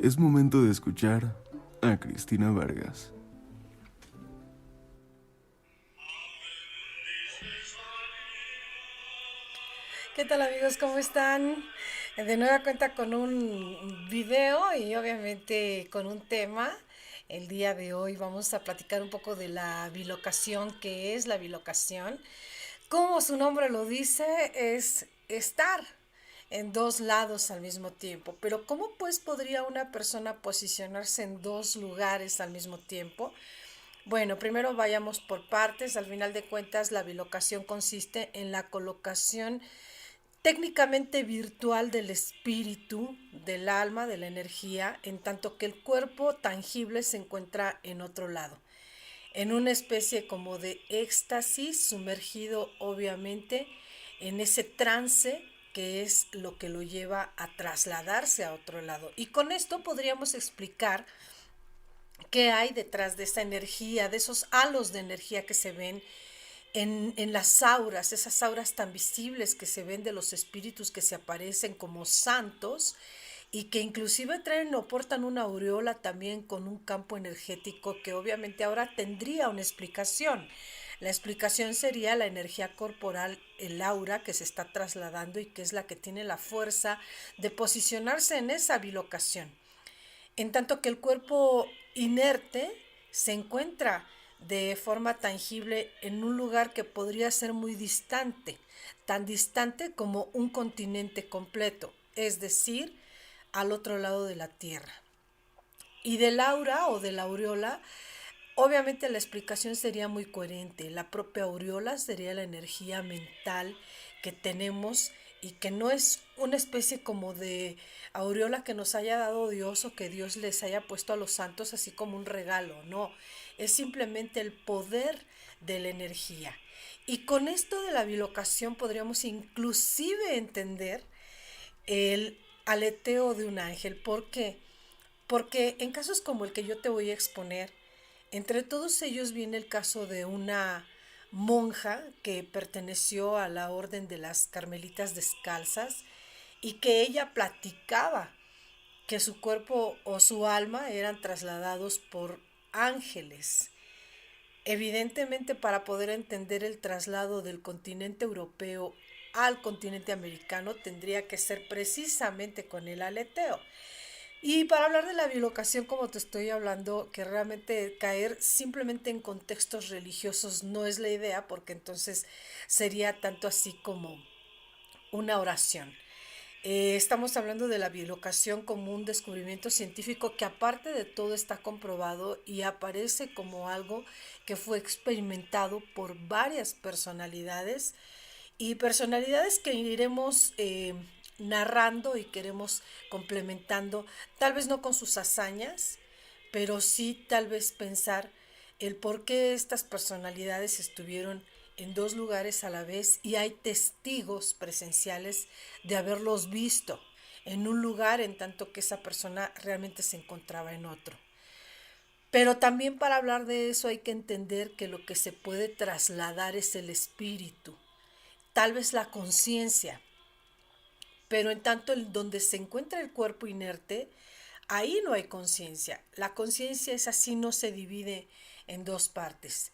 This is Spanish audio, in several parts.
Es momento de escuchar a Cristina Vargas. ¿Qué tal amigos? ¿Cómo están? De nueva cuenta con un video y obviamente con un tema. El día de hoy vamos a platicar un poco de la bilocación. ¿Qué es la bilocación? Como su nombre lo dice, es estar en dos lados al mismo tiempo. Pero ¿cómo pues podría una persona posicionarse en dos lugares al mismo tiempo? Bueno, primero vayamos por partes. Al final de cuentas, la bilocación consiste en la colocación técnicamente virtual del espíritu, del alma, de la energía, en tanto que el cuerpo tangible se encuentra en otro lado, en una especie como de éxtasis, sumergido obviamente en ese trance que es lo que lo lleva a trasladarse a otro lado. Y con esto podríamos explicar qué hay detrás de esa energía, de esos halos de energía que se ven en las auras, esas auras tan visibles que se ven de los espíritus que se aparecen como santos y que inclusive traen o portan una aureola también con un campo energético que obviamente ahora tendría una explicación. La explicación sería la energía corporal, el aura que se está trasladando y que es la que tiene la fuerza de posicionarse en esa bilocación, en tanto que el cuerpo inerte se encuentra de forma tangible en un lugar que podría ser muy distante, tan distante como un continente completo, es decir, al otro lado de la Tierra. Y del aura o de la aureola, obviamente la explicación sería muy coherente. La propia aureola sería la energía mental que tenemos y que no es una especie como de aureola que nos haya dado Dios o que Dios les haya puesto a los santos así como un regalo, no, es simplemente el poder de la energía. Y con esto de la bilocación podríamos inclusive entender el aleteo de un ángel. ¿Por qué? Porque en casos como el que yo te voy a exponer, entre todos ellos viene el caso de una monja que perteneció a la orden de las Carmelitas Descalzas y que ella platicaba que su cuerpo o su alma eran trasladados por ángeles. Evidentemente, para poder entender el traslado del continente europeo al continente americano tendría que ser precisamente con el aleteo. Y para hablar de la bilocación, como te estoy hablando, que realmente caer simplemente en contextos religiosos no es la idea, porque entonces sería tanto así como una oración. Estamos hablando de la bilocación como un descubrimiento científico que aparte de todo está comprobado y aparece como algo que fue experimentado por varias personalidades y personalidades que iremos narrando y queremos complementando, tal vez no con sus hazañas, pero sí tal vez pensar el por qué estas personalidades estuvieron en dos lugares a la vez y hay testigos presenciales de haberlos visto en un lugar en tanto que esa persona realmente se encontraba en otro. Pero también para hablar de eso hay que entender que lo que se puede trasladar es el espíritu, tal vez la conciencia, pero en tanto el, donde se encuentra el cuerpo inerte, ahí no hay conciencia. La conciencia es así, no se divide en dos partes.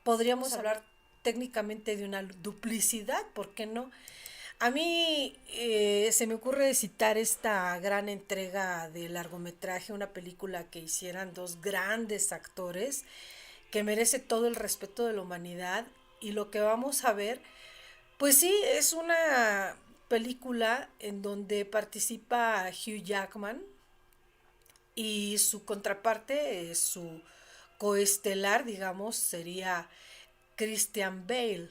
Podríamos hablar técnicamente de una duplicidad, ¿por qué no? A mí se me ocurre citar esta gran entrega de largometraje, una película que hicieran dos grandes actores que merece todo el respeto de la humanidad y lo que vamos a ver, pues sí, es una película en donde participa Hugh Jackman y su contraparte, su coestelar, digamos, sería Christian Bale.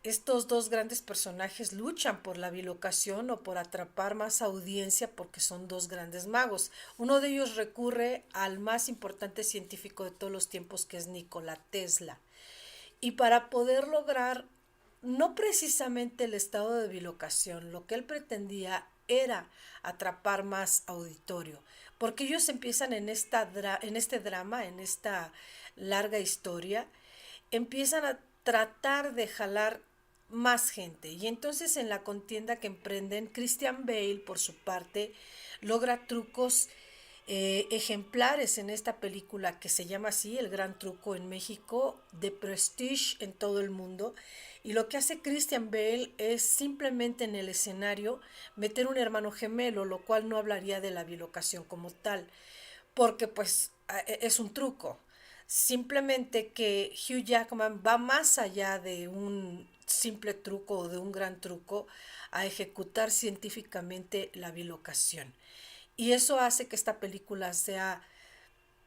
Estos dos grandes personajes luchan por la bilocación o por atrapar más audiencia porque son dos grandes magos. Uno de ellos recurre al más importante científico de todos los tiempos, que es Nikola Tesla. Y para poder lograr no precisamente el estado de bilocación, lo que él pretendía era atrapar más auditorio, porque ellos empiezan en este drama, en esta larga historia, empiezan a tratar de jalar más gente. Y entonces en la contienda que emprenden, Christian Bale, por su parte, logra trucos ejemplares en esta película que se llama así, El Gran Truco en México, de Prestige en todo el mundo. Y lo que hace Christian Bale es simplemente en el escenario meter un hermano gemelo, lo cual no hablaría de la bilocación como tal, porque pues es un truco. Simplemente que Hugh Jackman va más allá de un simple truco o de un gran truco a ejecutar científicamente la bilocación. Y eso hace que esta película sea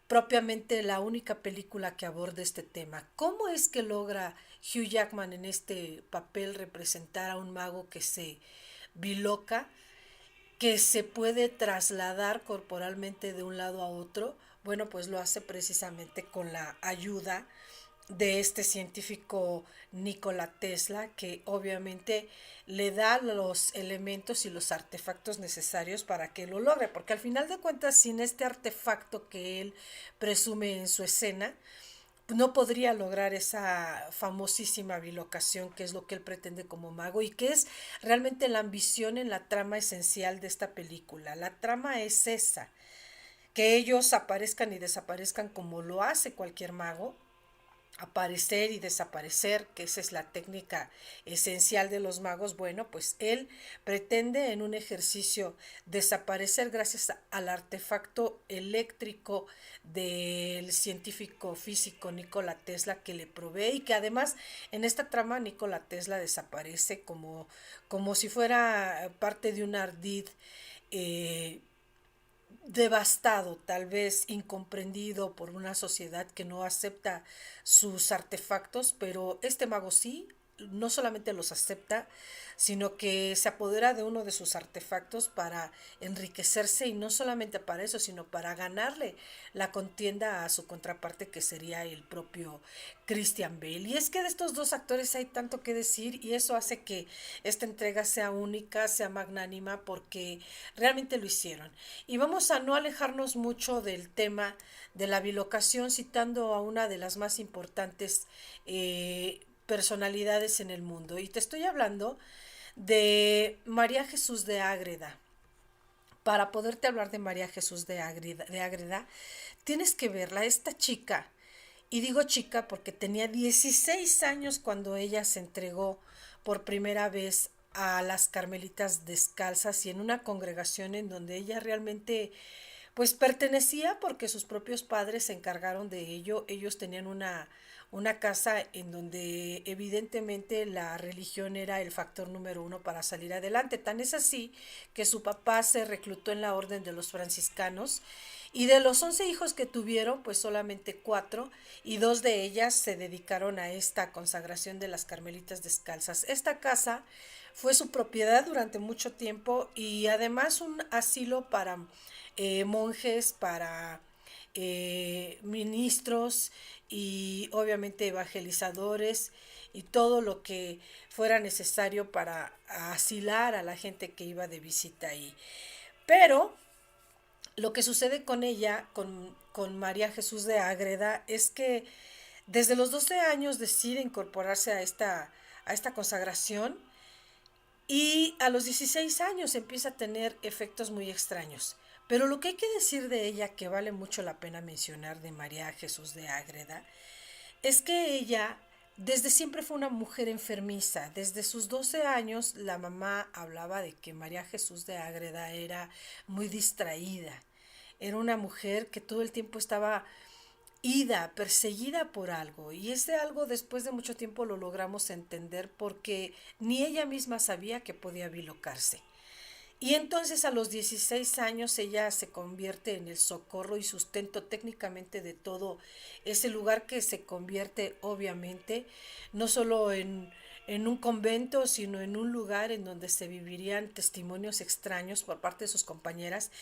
propiamente la única película que aborde este tema. ¿Cómo es que logra Hugh Jackman en este papel representar a un mago que se biloca, que se puede trasladar corporalmente de un lado a otro? Bueno, pues lo hace precisamente con la ayuda de este científico Nikola Tesla, que obviamente le da los elementos y los artefactos necesarios para que lo logre, porque al final de cuentas, sin este artefacto que él presume en su escena, no podría lograr esa famosísima bilocación, que es lo que él pretende como mago y que es realmente la ambición en la trama esencial de esta película. La trama es esa, que ellos aparezcan y desaparezcan como lo hace cualquier mago, aparecer y desaparecer, que esa es la técnica esencial de los magos. Bueno, pues él pretende en un ejercicio desaparecer gracias al artefacto eléctrico del científico físico Nikola Tesla que le provee, y que además en esta trama Nikola Tesla desaparece como si fuera parte de un ardid eh, devastado, tal vez incomprendido por una sociedad que no acepta sus artefactos, pero este mago sí, no solamente los acepta, sino que se apodera de uno de sus artefactos para enriquecerse, y no solamente para eso, sino para ganarle la contienda a su contraparte, que sería el propio Christian Bale. Y es que de estos dos actores hay tanto que decir, y eso hace que esta entrega sea única, sea magnánima, porque realmente lo hicieron. Y vamos a no alejarnos mucho del tema de la bilocación, citando a una de las más importantes personalidades en el mundo. Y te estoy hablando de María Jesús de Ágreda. Para poderte hablar de María Jesús de Ágreda, tienes que verla. Esta chica, y digo chica porque tenía 16 años cuando ella se entregó por primera vez a las Carmelitas Descalzas, y en una congregación en donde ella realmente pues pertenecía porque sus propios padres se encargaron de ello. Ellos tenían una casa en donde evidentemente la religión era el factor número uno para salir adelante. Tan es así que su papá se reclutó en la orden de los franciscanos, y de los 11 hijos que tuvieron, pues solamente 4, y 2 de ellas se dedicaron a esta consagración de las Carmelitas Descalzas. Esta casa fue su propiedad durante mucho tiempo, y además un asilo para monjes, para ministros y obviamente evangelizadores, y todo lo que fuera necesario para asilar a la gente que iba de visita ahí. Pero lo que sucede con ella, con María Jesús de Ágreda, es que desde los 12 años decide incorporarse a esta consagración, y a los 16 años empieza a tener efectos muy extraños. Pero lo que hay que decir de ella, que vale mucho la pena mencionar de María Jesús de Ágreda, es que ella desde siempre fue una mujer enfermiza. Desde sus 12 años la mamá hablaba de que María Jesús de Ágreda era muy distraída. Era una mujer que todo el tiempo estaba ida, perseguida por algo, y ese algo después de mucho tiempo lo logramos entender, porque ni ella misma sabía que podía bilocarse. Y entonces a los 16 años ella se convierte en el socorro y sustento técnicamente de todo ese lugar, que se convierte obviamente no solo en un convento, sino en un lugar en donde se vivirían testimonios extraños por parte de sus compañeras,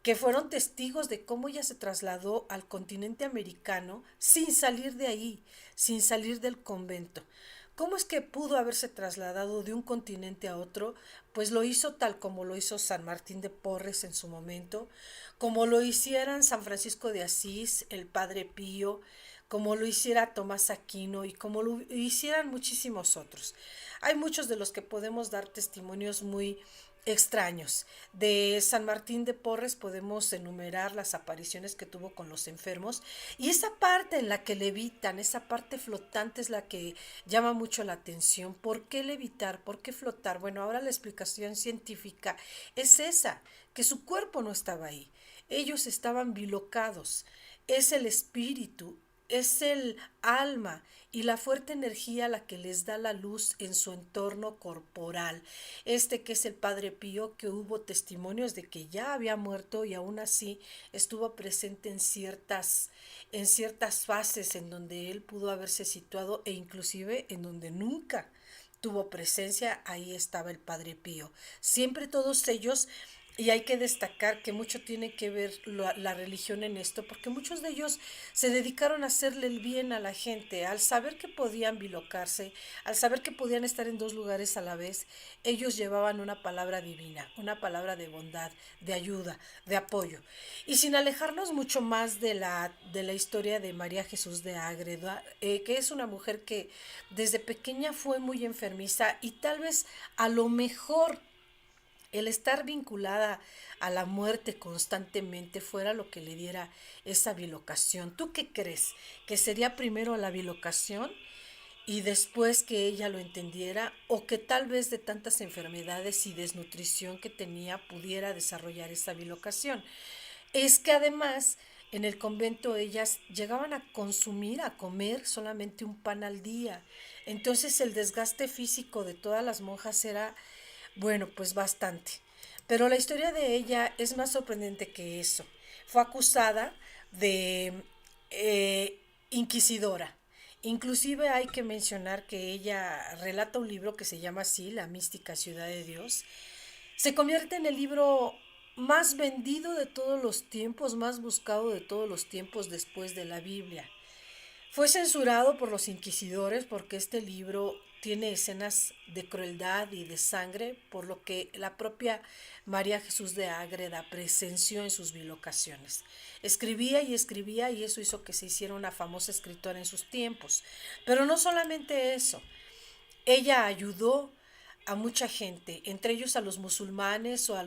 que fueron testigos de cómo ella se trasladó al continente americano sin salir de ahí, sin salir del convento. ¿Cómo es que pudo haberse trasladado de un continente a otro? Pues lo hizo tal como lo hizo San Martín de Porres en su momento, como lo hicieran San Francisco de Asís, el Padre Pío, como lo hiciera Tomás Aquino, y como lo hicieran muchísimos otros. Hay muchos de los que podemos dar testimonios muy extraños. De San Martín de Porres podemos enumerar las apariciones que tuvo con los enfermos y esa parte en la que levitan, esa parte flotante es la que llama mucho la atención. ¿Por qué levitar? ¿Por qué flotar? Bueno, ahora la explicación científica es esa, que su cuerpo no estaba ahí. Ellos estaban bilocados. Es el espíritu, es el alma y la fuerte energía la que les da la luz en su entorno corporal. Que es el Padre Pío, que hubo testimonios de que ya había muerto y aún así estuvo presente en ciertas fases en donde él pudo haberse situado e inclusive en donde nunca tuvo presencia, ahí estaba el Padre Pío. Siempre todos ellos, y hay que destacar que mucho tiene que ver la religión en esto, porque muchos de ellos se dedicaron a hacerle el bien a la gente, al saber que podían bilocarse, al saber que podían estar en dos lugares a la vez, ellos llevaban una palabra divina, una palabra de bondad, de ayuda, de apoyo. Y sin alejarnos mucho más de la historia de María Jesús de Ágreda, que es una mujer que desde pequeña fue muy enfermiza y tal vez a lo mejor el estar vinculada a la muerte constantemente fuera lo que le diera esa bilocación. ¿Tú qué crees? ¿Que sería primero la bilocación y después que ella lo entendiera o que tal vez de tantas enfermedades y desnutrición que tenía pudiera desarrollar esa bilocación? Es que además en el convento ellas llegaban a consumir, a comer solamente un pan al día. Entonces el desgaste físico de todas las monjas era, bueno, pues bastante. Pero la historia de ella es más sorprendente que eso. Fue acusada de inquisidora. Inclusive hay que mencionar que ella relata un libro que se llama así, La mística ciudad de Dios. Se convierte en el libro más vendido de todos los tiempos, más buscado de todos los tiempos después de la Biblia. Fue censurado por los inquisidores porque este libro tiene escenas de crueldad y de sangre, por lo que la propia María Jesús de Ágreda presenció en sus bilocaciones. Escribía y eso hizo que se hiciera una famosa escritora en sus tiempos. Pero no solamente eso, ella ayudó a mucha gente, entre ellos a los musulmanes o a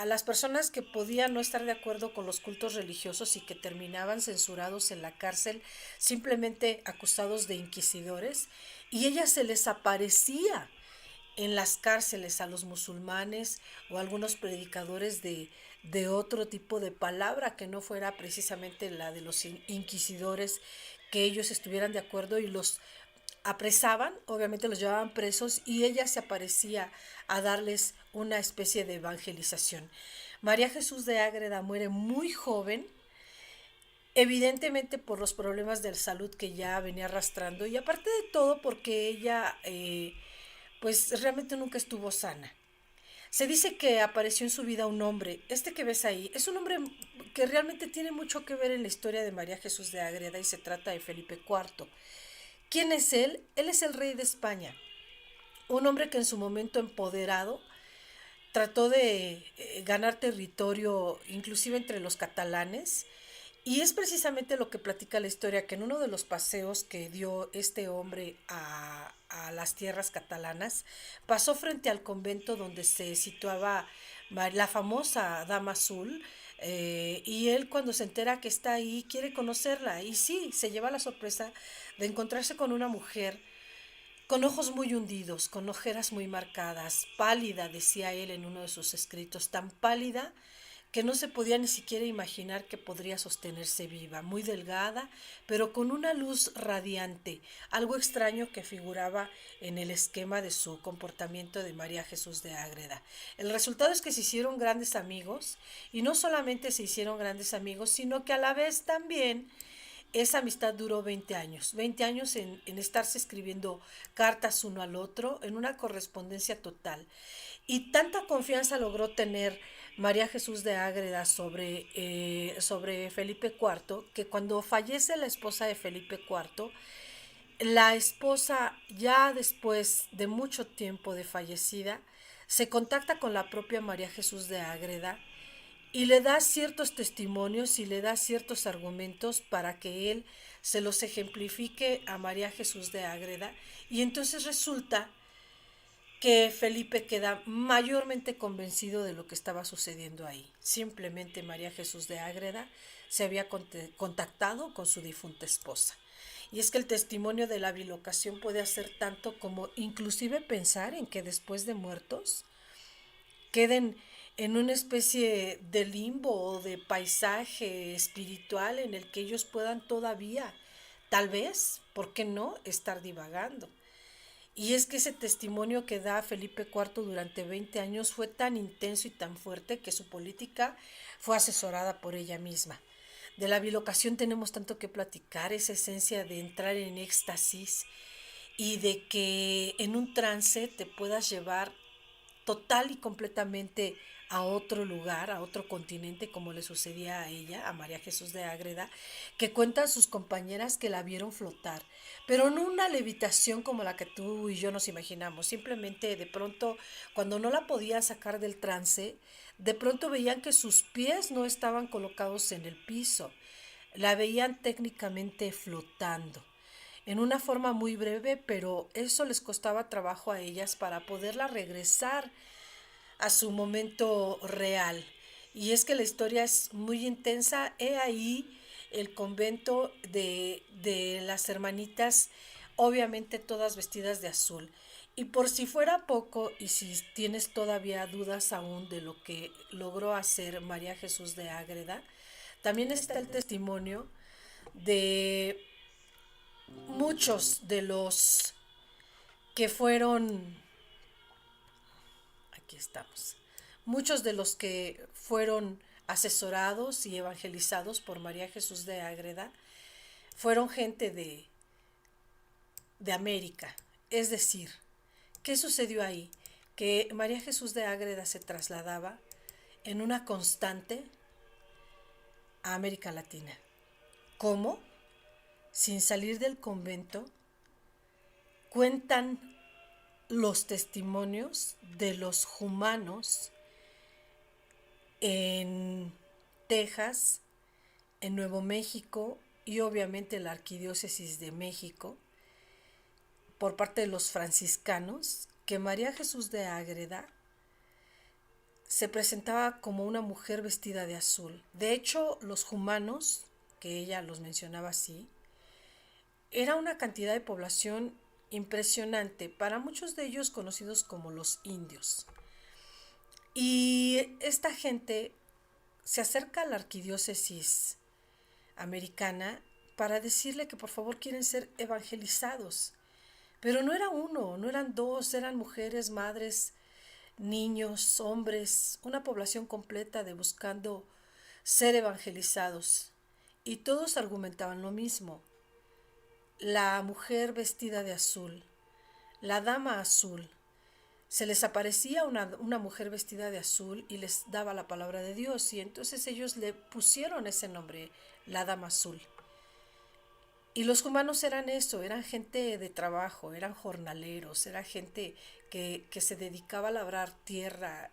las personas que podían no estar de acuerdo con los cultos religiosos y que terminaban censurados en la cárcel, simplemente acusados de inquisidores, y ella se les aparecía en las cárceles a los musulmanes o a algunos predicadores de otro tipo de palabra que no fuera precisamente la de los inquisidores, que ellos estuvieran de acuerdo y los apresaban, obviamente los llevaban presos y ella se aparecía a darles una especie de evangelización. María Jesús de Ágreda muere muy joven, evidentemente por los problemas de salud que ya venía arrastrando y aparte de todo porque ella pues realmente nunca estuvo sana. Se dice que apareció en su vida un hombre, que ves ahí, es un hombre que realmente tiene mucho que ver en la historia de María Jesús de Ágreda y se trata de Felipe IV. ¿Quién es él? Él es el rey de España, un hombre que en su momento empoderado trató de ganar territorio inclusive entre los catalanes y es precisamente lo que platica la historia, que en uno de los paseos que dio este hombre a las tierras catalanas, pasó frente al convento donde se situaba la famosa Dama Azul, y él cuando se entera que está ahí quiere conocerla y sí, se lleva la sorpresa de encontrarse con una mujer con ojos muy hundidos, con ojeras muy marcadas, pálida, decía él en uno de sus escritos, tan pálida que no se podía ni siquiera imaginar que podría sostenerse viva, muy delgada, pero con una luz radiante, algo extraño que figuraba en el esquema de su comportamiento de María Jesús de Ágreda. El resultado es que se hicieron grandes amigos, y no solamente se hicieron grandes amigos, sino que a la vez también esa amistad duró 20 años en estarse escribiendo cartas uno al otro, en una correspondencia total. Y tanta confianza logró tener María Jesús de Ágreda sobre Felipe IV, que cuando fallece la esposa de Felipe IV, la esposa ya después de mucho tiempo de fallecida, se contacta con la propia María Jesús de Ágreda y le da ciertos testimonios y le da ciertos argumentos para que él se los ejemplifique a María Jesús de Ágreda y entonces resulta que Felipe queda mayormente convencido de lo que estaba sucediendo ahí. Simplemente María Jesús de Ágreda se había contactado con su difunta esposa. Y es que el testimonio de la bilocación puede hacer tanto como inclusive pensar en que después de muertos queden en una especie de limbo o de paisaje espiritual en el que ellos puedan todavía, tal vez, ¿por qué no?, estar divagando. Y es que ese testimonio que da Felipe IV durante 20 años fue tan intenso y tan fuerte que su política fue asesorada por ella misma. De la bilocación tenemos tanto que platicar, esa esencia de entrar en éxtasis y de que en un trance te puedas llevar total y completamente a otro lugar, a otro continente, como le sucedía a ella, a María Jesús de Ágreda, que cuentan sus compañeras que la vieron flotar, pero no una levitación como la que tú y yo nos imaginamos, simplemente de pronto, cuando no la podían sacar del trance, de pronto veían que sus pies no estaban colocados en el piso, la veían técnicamente flotando en una forma muy breve, pero eso les costaba trabajo a ellas para poderla regresar a su momento real. Y es que la historia es muy intensa. He ahí el convento de las hermanitas, obviamente todas vestidas de azul. Y por si fuera poco, y si tienes todavía dudas aún de lo que logró hacer María Jesús de Ágreda, también está el testimonio de muchos de los que fueron, aquí estamos, muchos de los que fueron asesorados y evangelizados por María Jesús de Ágreda fueron gente de América. Es decir, ¿qué sucedió ahí? Que María Jesús de Ágreda se trasladaba en una constante a América Latina. ¿Cómo? Sin salir del convento, cuentan los testimonios de los humanos en Texas, en Nuevo México y obviamente la Arquidiócesis de México, por parte de los franciscanos, que María Jesús de Ágreda se presentaba como una mujer vestida de azul. De hecho, los humanos, que ella los mencionaba así, era una cantidad de población impresionante, para muchos de ellos conocidos como los indios. Y esta gente se acerca a la arquidiócesis americana para decirle que por favor quieren ser evangelizados. Pero no era uno, no eran dos, eran mujeres, madres, niños, hombres, una población completa de buscando ser evangelizados. Y todos argumentaban lo mismo. La mujer vestida de azul, la dama azul. Se les aparecía una mujer vestida de azul y les daba la palabra de Dios, y entonces ellos le pusieron ese nombre, la dama azul. Y los humanos eran eso, eran gente de trabajo, eran jornaleros, era gente que se dedicaba a labrar tierra,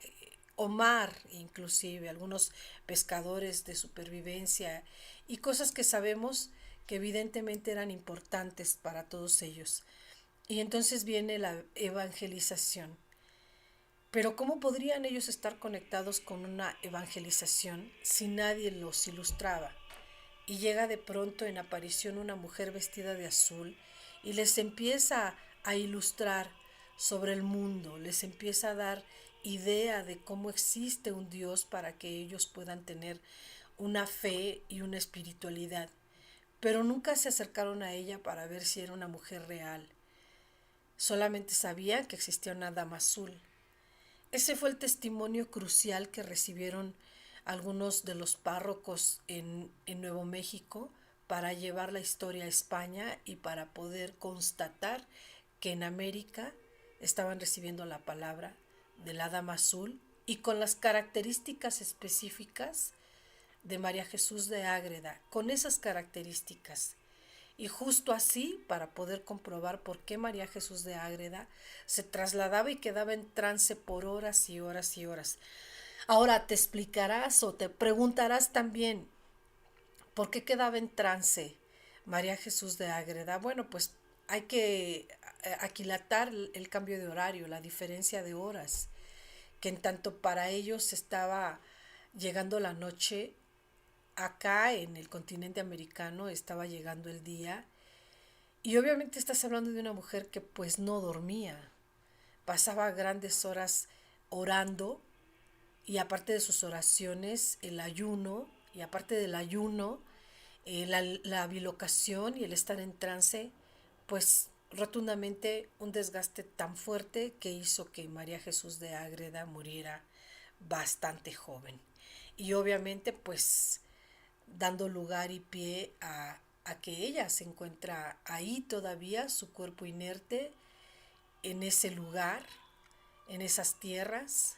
o mar inclusive, algunos pescadores de supervivencia y cosas que sabemos que evidentemente eran importantes para todos ellos. Y entonces viene la evangelización. Pero ¿cómo podrían ellos estar conectados con una evangelización si nadie los ilustraba? Y llega de pronto en aparición una mujer vestida de azul y les empieza a ilustrar sobre el mundo, les empieza a dar idea de cómo existe un Dios para que ellos puedan tener una fe y una espiritualidad. Pero nunca se acercaron a ella para ver si era una mujer real. Solamente sabían que existía una dama azul. Ese fue el testimonio crucial que recibieron algunos de los párrocos en Nuevo México para llevar la historia a España y para poder constatar que en América estaban recibiendo la palabra de la Dama Azul y con las características específicas de María Jesús de Ágreda, con esas características. Y justo así, para poder comprobar por qué María Jesús de Ágreda se trasladaba y quedaba en trance por horas y horas y horas. Ahora te explicarás o te preguntarás también, ¿por qué quedaba en trance María Jesús de Ágreda? Bueno, pues hay que aquilatar el cambio de horario, la diferencia de horas, que en tanto para ellos estaba llegando la noche, acá en el continente americano estaba llegando el día. Y obviamente estás hablando de una mujer que pues no dormía, pasaba grandes horas orando, y aparte de sus oraciones, el ayuno, y aparte del ayuno, la bilocación y el estar en trance, pues rotundamente un desgaste tan fuerte que hizo que María Jesús de Ágreda muriera bastante joven. Y obviamente pues dando lugar y pie a que ella se encuentra ahí todavía, su cuerpo inerte, en ese lugar, en esas tierras,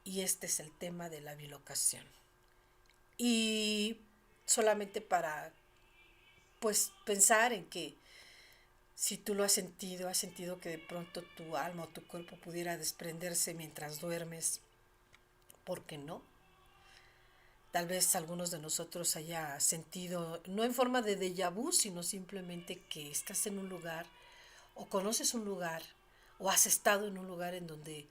y este es el tema de la bilocación. Y solamente para pues pensar en que si tú lo has sentido que de pronto tu alma o tu cuerpo pudiera desprenderse mientras duermes, ¿por qué no? Tal vez algunos de nosotros haya sentido, no en forma de déjà vu, sino simplemente que estás en un lugar o conoces un lugar o has estado en un lugar en donde